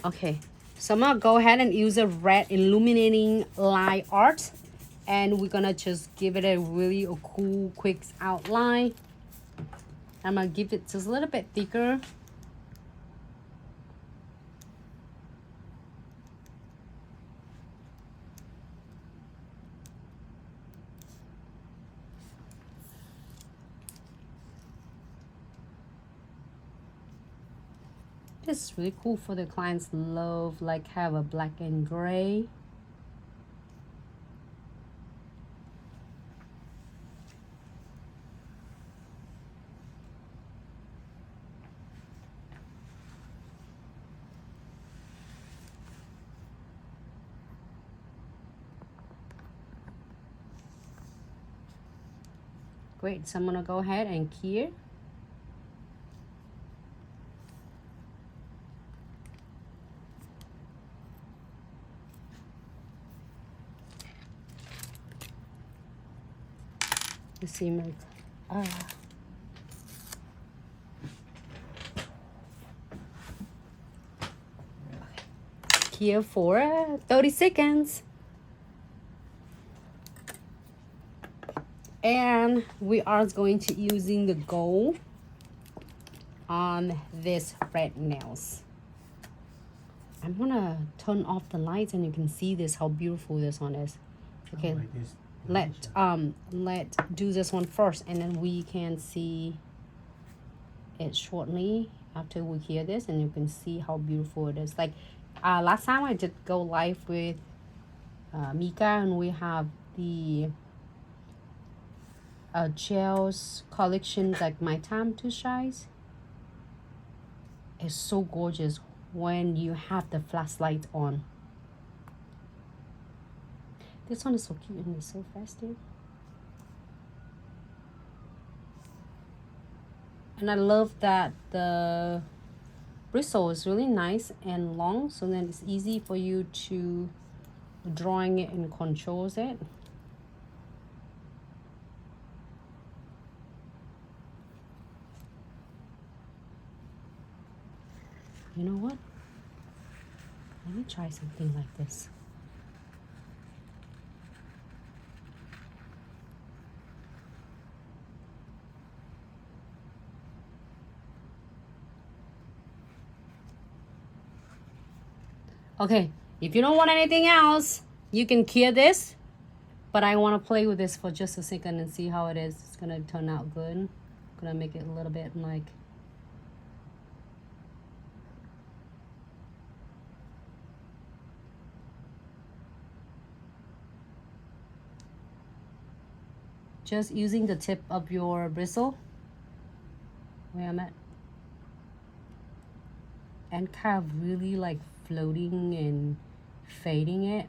Okay, so I'm gonna go ahead and use a red illuminating line art, and we're gonna just give it a really cool quick outline. I'm gonna give it just a little bit thicker. This is really cool for the clients love, like have a black and gray. Great, so I'm gonna go ahead and key it. The cement. Here for 30 seconds. And we are going to using the gold on this red nails. I'm gonna turn off the lights and you can see this, how beautiful this one is. Okay, let do this one first, and then we can see it shortly after we hear this, and you can see how beautiful it is. Like last time I did go live with Mika, and we have the gels collection, like my time to shines. It's so gorgeous when you have the flashlight on. This one is so cute and it's so festive. And I love that the bristle is really nice and long, so then it's easy for you to drawing it and controls it. You know what? Let me try something like this. Okay, if you don't want anything else, you can clear this, but I want to play with this for just a second and see how it is. It's gonna turn out good. I'm gonna make it a little bit like just using the tip of your bristle where I'm at, and kind of really like floating and fading it.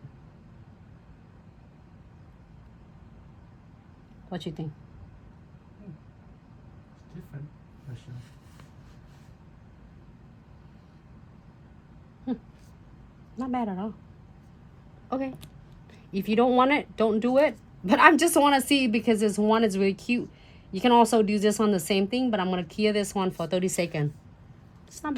What you think? It's different, for sure. Not bad at all. Okay, if you don't want it, don't do it, but I just want to see, because this one is really cute. You can also do this on the same thing, but I'm going to clear this one for 30 seconds. It's not bad.